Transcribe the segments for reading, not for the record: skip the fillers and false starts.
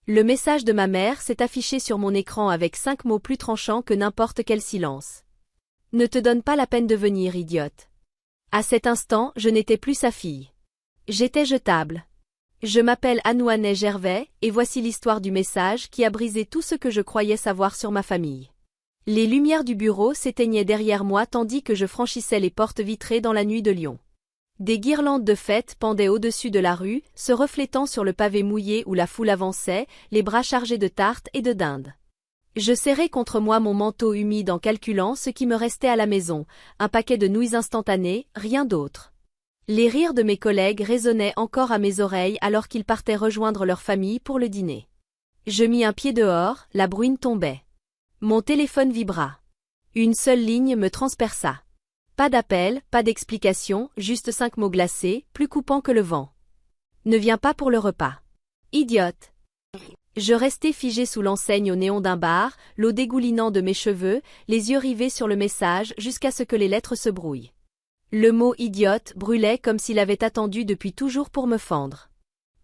Le message de ma mère s'est affiché sur mon écran avec 5 mots plus tranchants que n'importe quel silence. Ne te donne pas la peine de venir, idiote. À cet instant, je n'étais plus sa fille. J'étais jetable. Je m'appelle Anouaneh Gervais, et voici l'histoire du message qui a brisé tout ce que je croyais savoir sur ma famille. Les lumières du bureau s'éteignaient derrière moi tandis que je franchissais les portes vitrées dans la nuit de Lyon. Des guirlandes de fête pendaient au-dessus de la rue, se reflétant sur le pavé mouillé où la foule avançait, les bras chargés de tartes et de dindes. Je serrais contre moi mon manteau humide en calculant ce qui me restait à la maison, un paquet de nouilles instantanées, rien d'autre. Les rires de mes collègues résonnaient encore à mes oreilles alors qu'ils partaient rejoindre leur famille pour le dîner. Je mis un pied dehors, la bruine tombait. Mon téléphone vibra. Une seule ligne me transperça. Pas d'appel, pas d'explication, juste 5 mots glacés, plus coupants que le vent. Ne viens pas pour le repas. Idiote. Je restais figé sous l'enseigne au néon d'un bar, l'eau dégoulinant de mes cheveux, les yeux rivés sur le message jusqu'à ce que les lettres se brouillent. Le mot idiote brûlait comme s'il avait attendu depuis toujours pour me fendre.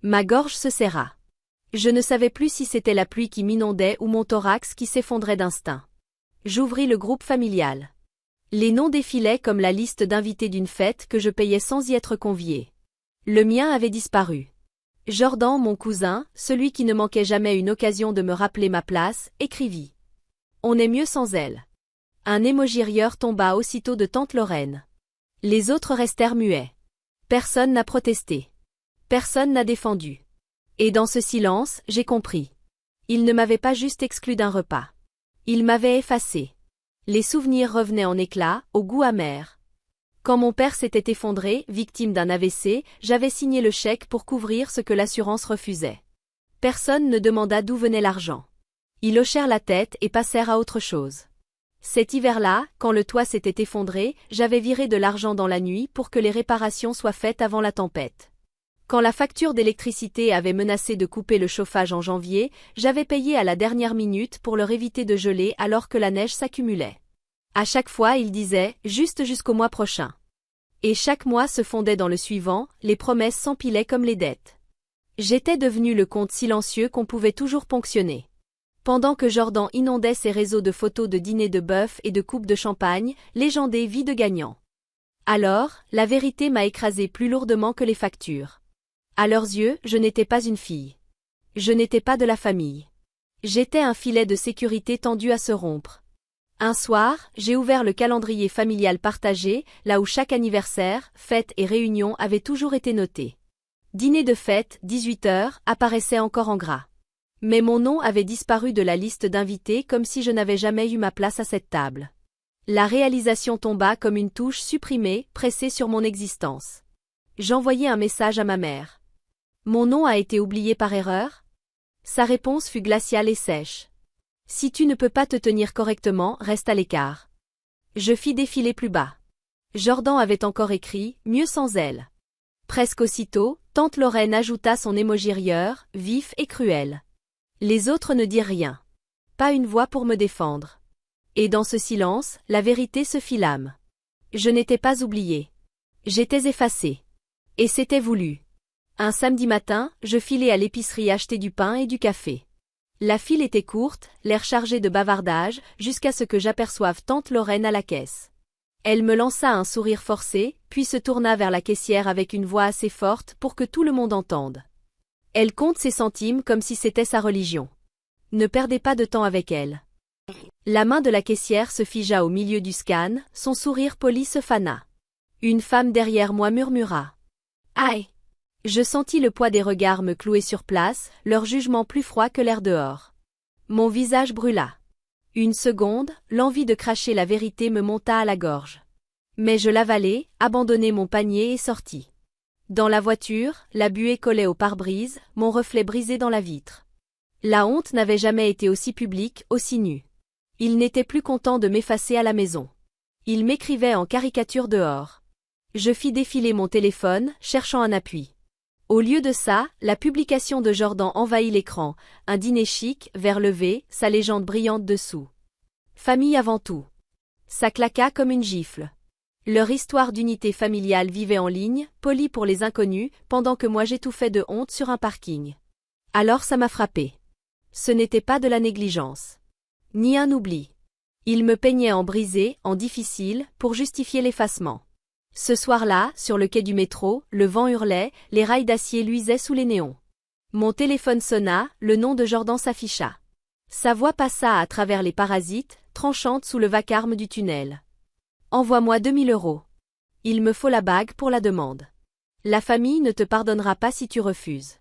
Ma gorge se serra. Je ne savais plus si c'était la pluie qui m'inondait ou mon thorax qui s'effondrait d'instinct. J'ouvris le groupe familial. Les noms défilaient comme la liste d'invités d'une fête que je payais sans y être convié. Le mien avait disparu. Jordan, mon cousin, celui qui ne manquait jamais une occasion de me rappeler ma place, écrivit. On est mieux sans elle. Un émoji rieur tomba aussitôt de tante Lorraine. Les autres restèrent muets. Personne n'a protesté. Personne n'a défendu. Et dans ce silence, j'ai compris. Il ne m'avait pas juste exclu d'un repas. Il m'avait effacé. Les souvenirs revenaient en éclats, au goût amer. Quand mon père s'était effondré, victime d'un AVC, j'avais signé le chèque pour couvrir ce que l'assurance refusait. Personne ne demanda d'où venait l'argent. Ils hochèrent la tête et passèrent à autre chose. Cet hiver-là, quand le toit s'était effondré, j'avais viré de l'argent dans la nuit pour que les réparations soient faites avant la tempête. Quand la facture d'électricité avait menacé de couper le chauffage en janvier, j'avais payé à la dernière minute pour leur éviter de geler alors que la neige s'accumulait. À chaque fois, ils disaient « juste jusqu'au mois prochain ». Et chaque mois se fondait dans le suivant, les promesses s'empilaient comme les dettes. J'étais devenu le compte silencieux qu'on pouvait toujours ponctionner. Pendant que Jordan inondait ses réseaux de photos de dîners de bœuf et de coupes de champagne, légendées vie de gagnants. Alors, la vérité m'a écrasé plus lourdement que les factures. À leurs yeux, je n'étais pas une fille. Je n'étais pas de la famille. J'étais un filet de sécurité tendu à se rompre. Un soir, j'ai ouvert le calendrier familial partagé, là où chaque anniversaire, fête et réunion avaient toujours été notés. Dîner de fête, 18h, apparaissait encore en gras. Mais mon nom avait disparu de la liste d'invités comme si je n'avais jamais eu ma place à cette table. La réalisation tomba comme une touche supprimée, pressée sur mon existence. J'envoyai un message à ma mère. Mon nom a été oublié par erreur? Sa réponse fut glaciale et sèche. Si tu ne peux pas te tenir correctement, reste à l'écart. Je fis défiler plus bas. Jordan avait encore écrit, mieux sans elle. Presque aussitôt, tante Lorraine ajouta son émoji rieur, vif et cruel. Les autres ne dirent rien. Pas une voix pour me défendre. Et dans ce silence, la vérité se fit l'âme. Je n'étais pas oubliée. J'étais effacée. Et c'était voulu. Un samedi matin, je filai à l'épicerie acheter du pain et du café. La file était courte, l'air chargé de bavardage, jusqu'à ce que j'aperçoive tante Lorraine à la caisse. Elle me lança un sourire forcé, puis se tourna vers la caissière avec une voix assez forte pour que tout le monde entende. Elle compte ses centimes comme si c'était sa religion. Ne perdez pas de temps avec elle. La main de la caissière se figea au milieu du scan, son sourire poli se fana. Une femme derrière moi murmura. Aïe! Je sentis le poids des regards me clouer sur place, leur jugement plus froid que l'air dehors. Mon visage brûla. Une seconde, l'envie de cracher la vérité me monta à la gorge. Mais je l'avalai, abandonnai mon panier et sortis. Dans la voiture, la buée collait au pare-brise, mon reflet brisé dans la vitre. La honte n'avait jamais été aussi publique, aussi nue. Il n'était plus content de m'effacer à la maison. Il m'écrivait en caricature dehors. Je fis défiler mon téléphone, cherchant un appui. Au lieu de ça, la publication de Jordan envahit l'écran, un dîner chic, verre levé, sa légende brillante dessous. Famille avant tout. Ça claqua comme une gifle. Leur histoire d'unité familiale vivait en ligne, polie pour les inconnus, pendant que moi j'étouffais de honte sur un parking. Alors ça m'a frappé. Ce n'était pas de la négligence. Ni un oubli. Il me peignait en brisé, en difficile, pour justifier l'effacement. Ce soir-là, sur le quai du métro, le vent hurlait, les rails d'acier luisaient sous les néons. Mon téléphone sonna, le nom de Jordan s'afficha. Sa voix passa à travers les parasites, tranchante sous le vacarme du tunnel. Envoie-moi 2000 €. Il me faut la bague pour la demande. La famille ne te pardonnera pas si tu refuses.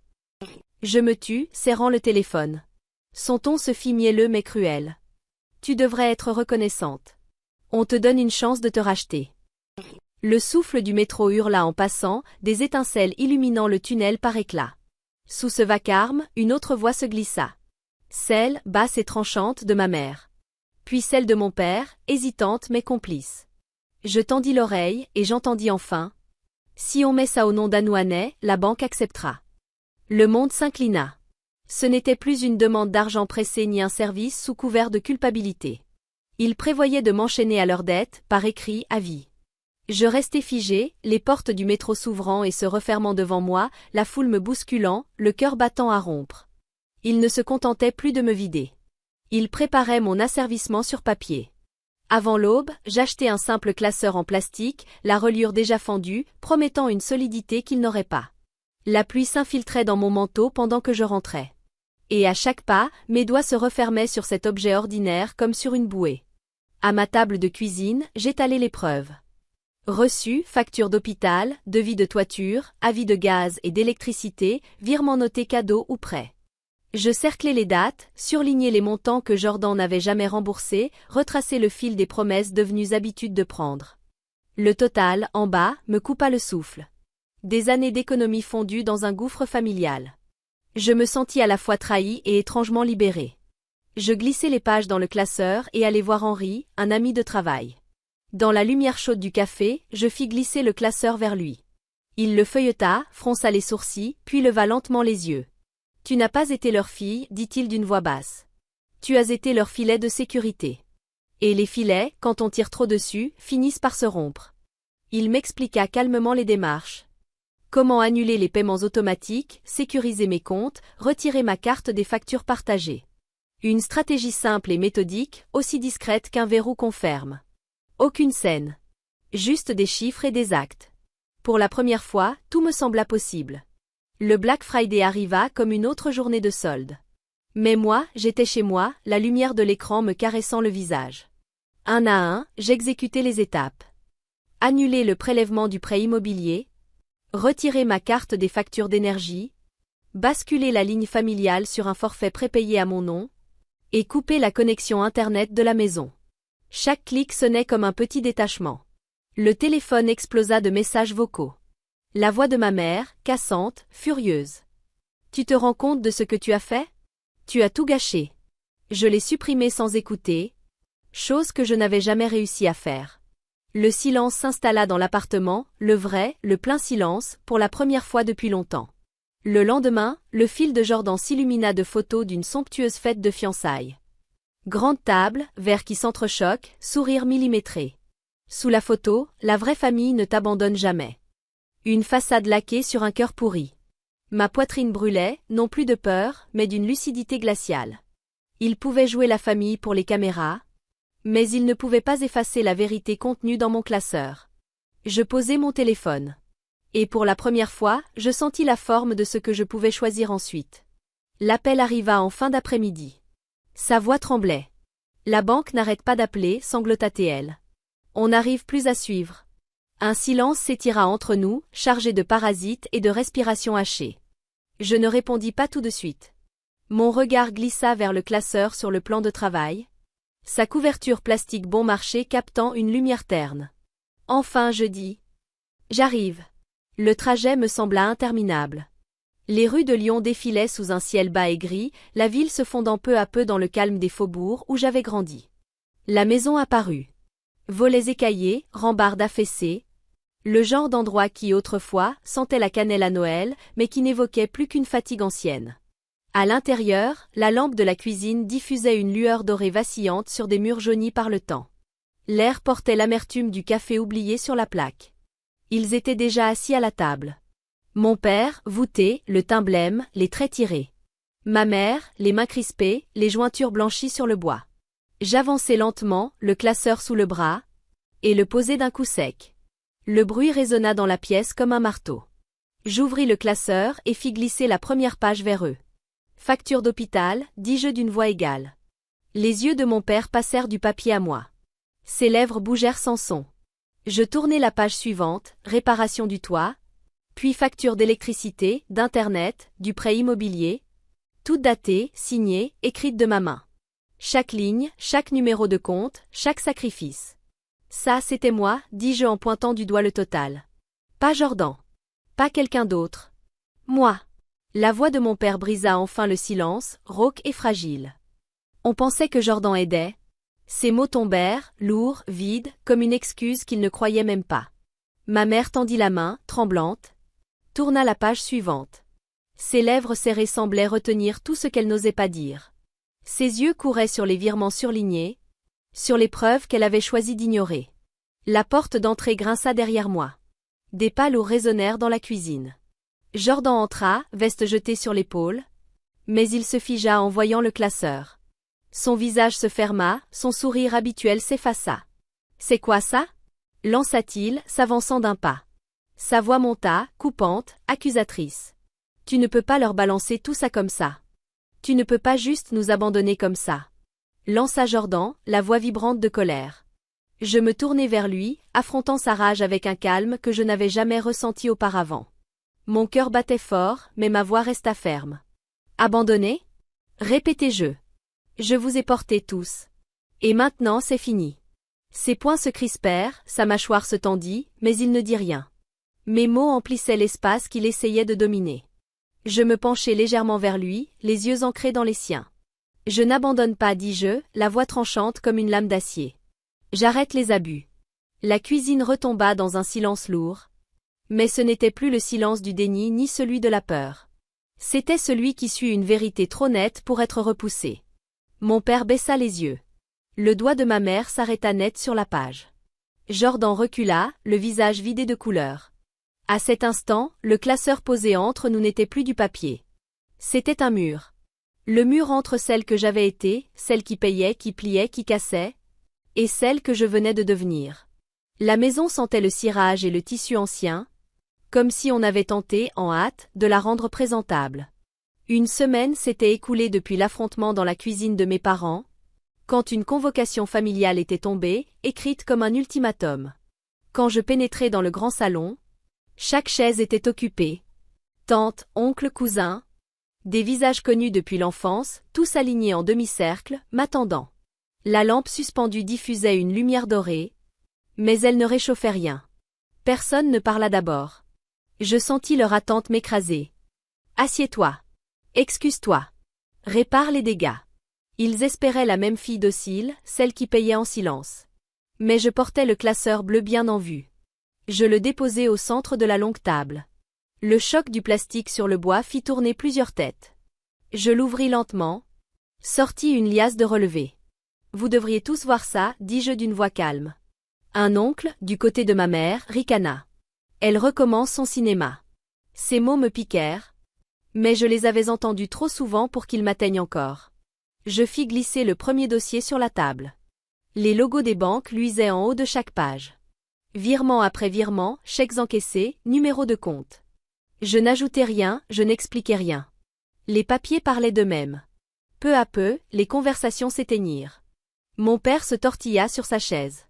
Je me tus, serrant le téléphone. Son ton se fit mielleux mais cruel. Tu devrais être reconnaissante. On te donne une chance de te racheter. Le souffle du métro hurla en passant, des étincelles illuminant le tunnel par éclats. Sous ce vacarme, une autre voix se glissa. Celle, basse et tranchante, de ma mère. Puis celle de mon père, hésitante mais complice. Je tendis l'oreille, et j'entendis enfin. Si on met ça au nom d'Anouaneh, la banque acceptera. Le monde s'inclina. Ce n'était plus une demande d'argent pressé ni un service sous couvert de culpabilité. Ils prévoyaient de m'enchaîner à leurs dettes, par écrit, à vie. Je restai figé, les portes du métro s'ouvrant et se refermant devant moi, la foule me bousculant, le cœur battant à rompre. Ils ne se contentaient plus de me vider. Ils préparaient mon asservissement sur papier. Avant l'aube, j'achetai un simple classeur en plastique, la reliure déjà fendue, promettant une solidité qu'il n'aurait pas. La pluie s'infiltrait dans mon manteau pendant que je rentrais. Et à chaque pas, mes doigts se refermaient sur cet objet ordinaire comme sur une bouée. À ma table de cuisine, j'étalai les preuves. Reçus, factures d'hôpital, devis de toiture, avis de gaz et d'électricité, virements notés cadeaux ou prêts. Je cerclai les dates, surlignai les montants que Jordan n'avait jamais remboursés, retracai le fil des promesses devenues habitude de prendre. Le total, en bas, me coupa le souffle. Des années d'économie fondues dans un gouffre familial. Je me sentis à la fois trahi et étrangement libéré. Je glissai les pages dans le classeur et allai voir Henri, un ami de travail. Dans la lumière chaude du café, je fis glisser le classeur vers lui. Il le feuilleta, fronça les sourcils, puis leva lentement les yeux. « Tu n'as pas été leur fille, dit-il d'une voix basse. Tu as été leur filet de sécurité. Et les filets, quand on tire trop dessus, finissent par se rompre. » Il m'expliqua calmement les démarches. Comment annuler les paiements automatiques, sécuriser mes comptes, retirer ma carte des factures partagées. Une stratégie simple et méthodique, aussi discrète qu'un verrou qu'on ferme. Aucune scène. Juste des chiffres et des actes. Pour la première fois, tout me sembla possible. Le Black Friday arriva comme une autre journée de solde. Mais moi, j'étais chez moi, la lumière de l'écran me caressant le visage. Un à un, j'exécutais les étapes. Annuler le prélèvement du prêt immobilier. Retirer ma carte des factures d'énergie. Basculer la ligne familiale sur un forfait prépayé à mon nom. Et couper la connexion Internet de la maison. Chaque clic sonnait comme un petit détachement. Le téléphone explosa de messages vocaux. La voix de ma mère, cassante, furieuse. « Tu te rends compte de ce que tu as fait ? Tu as tout gâché. » Je l'ai supprimé sans écouter, chose que je n'avais jamais réussi à faire. Le silence s'installa dans l'appartement, le vrai, le plein silence, pour la première fois depuis longtemps. Le lendemain, le fil de Jordan s'illumina de photos d'une somptueuse fête de fiançailles. Grande table, verres qui s'entrechoquent, sourire millimétré. Sous la photo, la vraie famille ne t'abandonne jamais. Une façade laquée sur un cœur pourri. Ma poitrine brûlait, non plus de peur, mais d'une lucidité glaciale. Il pouvait jouer la famille pour les caméras, mais il ne pouvait pas effacer la vérité contenue dans mon classeur. Je posai mon téléphone. Et pour la première fois, je sentis la forme de ce que je pouvais choisir ensuite. L'appel arriva en fin d'après-midi. Sa voix tremblait. La banque n'arrête pas d'appeler, sanglota-t-elle. On n'arrive plus à suivre. Un silence s'étira entre nous, chargé de parasites et de respirations hachées. Je ne répondis pas tout de suite. Mon regard glissa vers le classeur sur le plan de travail. Sa couverture plastique bon marché captant une lumière terne. Enfin je dis. J'arrive. Le trajet me sembla interminable. Les rues de Lyon défilaient sous un ciel bas et gris, la ville se fondant peu à peu dans le calme des faubourgs où j'avais grandi. La maison apparut. Volets écaillés, rambardes affaissées. Le genre d'endroit qui autrefois sentait la cannelle à Noël, mais qui n'évoquait plus qu'une fatigue ancienne. À l'intérieur, la lampe de la cuisine diffusait une lueur dorée vacillante sur des murs jaunis par le temps. L'air portait l'amertume du café oublié sur la plaque. Ils étaient déjà assis à la table. Mon père, voûté, le teint blême, les traits tirés. Ma mère, les mains crispées, les jointures blanchies sur le bois. J'avançai lentement, le classeur sous le bras, et le posai d'un coup sec. Le bruit résonna dans la pièce comme un marteau. J'ouvris le classeur et fis glisser la première page vers eux. Facture d'hôpital, dis-je d'une voix égale. Les yeux de mon père passèrent du papier à moi. Ses lèvres bougèrent sans son. Je tournai la page suivante, réparation du toit, puis facture d'électricité, d'internet, du prêt immobilier, toutes datées, signées, écrites de ma main. Chaque ligne, chaque numéro de compte, chaque sacrifice. Ça, c'était moi, dis-je en pointant du doigt le total. Pas Jordan. Pas quelqu'un d'autre. Moi. La voix de mon père brisa enfin le silence, rauque et fragile. On pensait que Jordan aidait. Ses mots tombèrent, lourds, vides, comme une excuse qu'il ne croyait même pas. Ma mère tendit la main, tremblante, tourna la page suivante. Ses lèvres serrées semblaient retenir tout ce qu'elle n'osait pas dire. Ses yeux couraient sur les virements surlignés, sur les preuves qu'elle avait choisi d'ignorer. La porte d'entrée grinça derrière moi. Des pas lourds résonnèrent dans la cuisine. Jordan entra, veste jetée sur l'épaule, mais il se figea en voyant le classeur. Son visage se ferma, son sourire habituel s'effaça. « C'est quoi ça » lança-t-il, s'avançant d'un pas. Sa voix monta, coupante, accusatrice. « Tu ne peux pas leur balancer tout ça comme ça. Tu ne peux pas juste nous abandonner comme ça. » lança Jordan, la voix vibrante de colère. Je me tournai vers lui, affrontant sa rage avec un calme que je n'avais jamais ressenti auparavant. Mon cœur battait fort, mais ma voix resta ferme. « Abandonné » répétai-je. « Je vous ai portés tous. Et maintenant c'est fini. » Ses poings se crispèrent, sa mâchoire se tendit, mais il ne dit rien. Mes mots emplissaient l'espace qu'il essayait de dominer. Je me penchai légèrement vers lui, les yeux ancrés dans les siens. « Je n'abandonne pas, dis-je, la voix tranchante comme une lame d'acier. J'arrête les abus. » La cuisine retomba dans un silence lourd. Mais ce n'était plus le silence du déni ni celui de la peur. C'était celui qui suit une vérité trop nette pour être repoussée. Mon père baissa les yeux. Le doigt de ma mère s'arrêta net sur la page. Jordan recula, le visage vidé de couleur. À cet instant, le classeur posé entre nous n'était plus du papier. C'était un mur. Le mur entre celle que j'avais été, celle qui payait, qui pliait, qui cassait, et celle que je venais de devenir. La maison sentait le cirage et le tissu ancien, comme si on avait tenté, en hâte, de la rendre présentable. Une semaine s'était écoulée depuis l'affrontement dans la cuisine de mes parents, quand une convocation familiale était tombée, écrite comme un ultimatum. Quand je pénétrai dans le grand salon, chaque chaise était occupée. Tante, oncle, cousin, des visages connus depuis l'enfance, tous alignés en demi-cercle, m'attendant. La lampe suspendue diffusait une lumière dorée, mais elle ne réchauffait rien. Personne ne parla d'abord. Je sentis leur attente m'écraser. « Assieds-toi. Excuse-toi. Répare les dégâts. » Ils espéraient la même fille docile, celle qui payait en silence. Mais je portais le classeur bleu bien en vue. Je le déposai au centre de la longue table. Le choc du plastique sur le bois fit tourner plusieurs têtes. Je l'ouvris lentement, sortis une liasse de relevés. « Vous devriez tous voir ça, dis-je d'une voix calme. » Un oncle, du côté de ma mère, ricana. Elle recommence son cinéma. Ces mots me piquèrent, mais je les avais entendus trop souvent pour qu'ils m'atteignent encore. Je fis glisser le premier dossier sur la table. Les logos des banques luisaient en haut de chaque page. Virement après virement, chèques encaissés, numéros de compte. Je n'ajoutais rien, je n'expliquais rien. Les papiers parlaient d'eux-mêmes. Peu à peu, les conversations s'éteignirent. Mon père se tortilla sur sa chaise.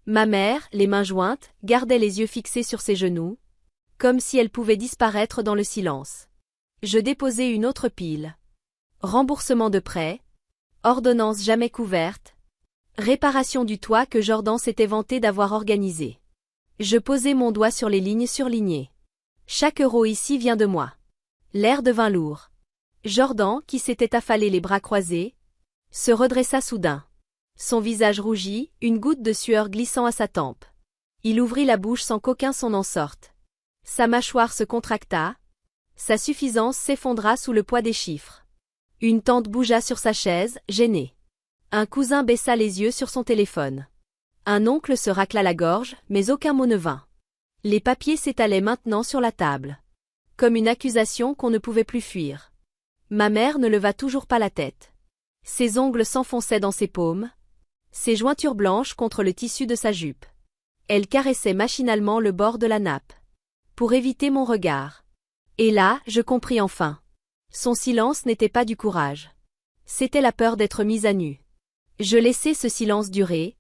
Ma mère, les mains jointes, gardait les yeux fixés sur ses genoux, comme si elle pouvait disparaître dans le silence. Je déposai une autre pile. Remboursement de prêt, ordonnance jamais couverte, réparation du toit que Jordan s'était vanté d'avoir organisé. Je posai mon doigt sur les lignes surlignées. Chaque euro ici vient de moi. L'air devint lourd. Jordan, qui s'était affalé les bras croisés, se redressa soudain. Son visage rougit, une goutte de sueur glissant à sa tempe. Il ouvrit la bouche sans qu'aucun son en sorte. Sa mâchoire se contracta, sa suffisance s'effondra sous le poids des chiffres. Une tante bougea sur sa chaise, gênée. Un cousin baissa les yeux sur son téléphone. Un oncle se racla la gorge, mais aucun mot ne vint. Les papiers s'étalaient maintenant sur la table. Comme une accusation qu'on ne pouvait plus fuir. Ma mère ne leva toujours pas la tête. Ses ongles s'enfonçaient dans ses paumes, ses jointures blanches contre le tissu de sa jupe. Elle caressait machinalement le bord de la nappe, pour éviter mon regard. Et là, je compris enfin. Son silence n'était pas du courage. C'était la peur d'être mise à nu. Je laissai ce silence durer,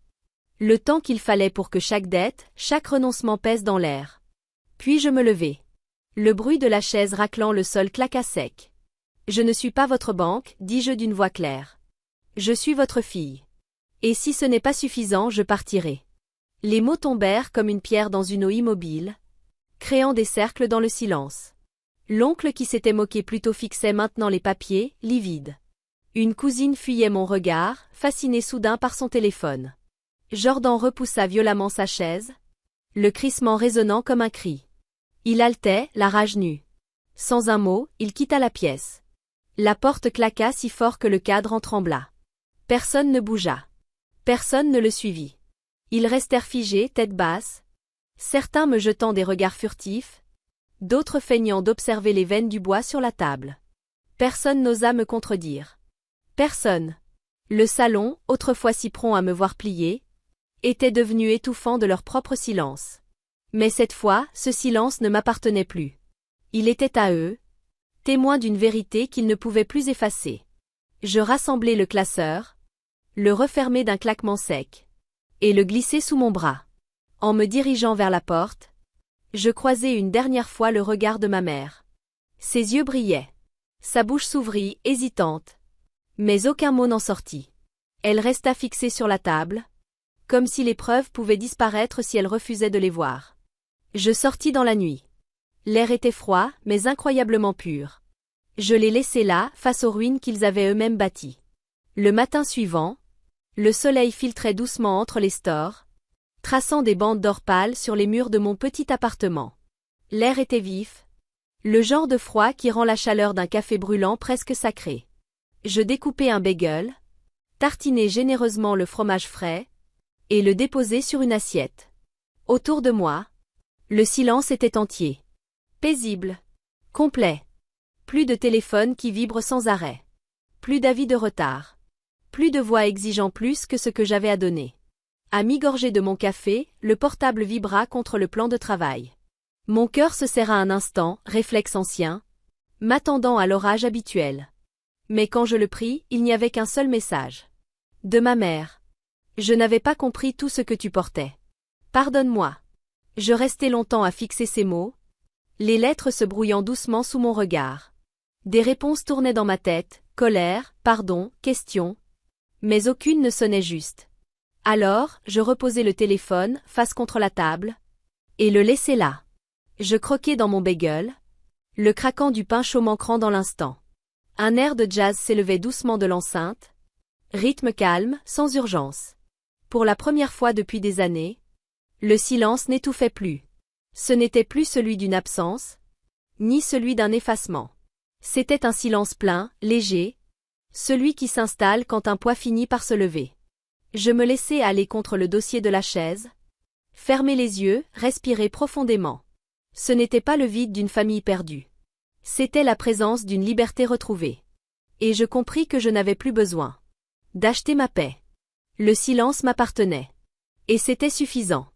le temps qu'il fallait pour que chaque dette, chaque renoncement pèse dans l'air. Puis je me levai. Le bruit de la chaise raclant le sol claqua sec. Je ne suis pas votre banque, dis-je d'une voix claire. Je suis votre fille. Et si ce n'est pas suffisant, je partirai. Les mots tombèrent comme une pierre dans une eau immobile, créant des cercles dans le silence. L'oncle qui s'était moqué plus tôt fixait maintenant les papiers, livide. Une cousine fuyait mon regard, fascinée soudain par son téléphone. Jordan repoussa violemment sa chaise, le crissement résonnant comme un cri. Il haletait, la rage nue. Sans un mot, il quitta la pièce. La porte claqua si fort que le cadre en trembla. Personne ne bougea. Personne ne le suivit. Ils restèrent figés, tête basse, certains me jetant des regards furtifs, d'autres feignant d'observer les veines du bois sur la table. Personne n'osa me contredire. Personne. Le salon, autrefois si prompt à me voir plier, était devenu étouffant de leur propre silence. Mais cette fois, ce silence ne m'appartenait plus. Il était à eux, témoins d'une vérité qu'ils ne pouvaient plus effacer. Je rassemblai le classeur, le refermai d'un claquement sec, et le glissai sous mon bras. En me dirigeant vers la porte, je croisai une dernière fois le regard de ma mère. Ses yeux brillaient. Sa bouche s'ouvrit, hésitante. Mais aucun mot n'en sortit. Elle resta fixée sur la table, comme si les preuves pouvaient disparaître si elle refusait de les voir. Je sortis dans la nuit. L'air était froid, mais incroyablement pur. Je les laissai là, face aux ruines qu'ils avaient eux-mêmes bâties. Le matin suivant, le soleil filtrait doucement entre les stores, traçant des bandes d'or pâle sur les murs de mon petit appartement. L'air était vif, le genre de froid qui rend la chaleur d'un café brûlant presque sacré. Je découpai un bagel, tartinai généreusement le fromage frais, et le déposai sur une assiette. Autour de moi, le silence était entier. Paisible. Complet. Plus de téléphone qui vibre sans arrêt. Plus d'avis de retard. Plus de voix exigeant plus que ce que j'avais à donner. À mi-gorgée de mon café, le portable vibra contre le plan de travail. Mon cœur se serra un instant, réflexe ancien, m'attendant à l'orage habituel. Mais quand je le pris, il n'y avait qu'un seul message. De ma mère. Je n'avais pas compris tout ce que tu portais. Pardonne-moi. Je restai longtemps à fixer ces mots, les lettres se brouillant doucement sous mon regard. Des réponses tournaient dans ma tête, colère, pardon, questions, mais aucune ne sonnait juste. Alors, je reposai le téléphone, face contre la table, et le laissai là. Je croquai dans mon bagel, le craquant du pain chaud manquant dans l'instant. Un air de jazz s'élevait doucement de l'enceinte, rythme calme, sans urgence. Pour la première fois depuis des années, le silence n'étouffait plus. Ce n'était plus celui d'une absence, ni celui d'un effacement. C'était un silence plein, léger, celui qui s'installe quand un poids finit par se lever. Je me laissai aller contre le dossier de la chaise, fermer les yeux, respirer profondément. Ce n'était pas le vide d'une famille perdue. C'était la présence d'une liberté retrouvée. Et je compris que je n'avais plus besoin d'acheter ma paix. Le silence m'appartenait. Et c'était suffisant.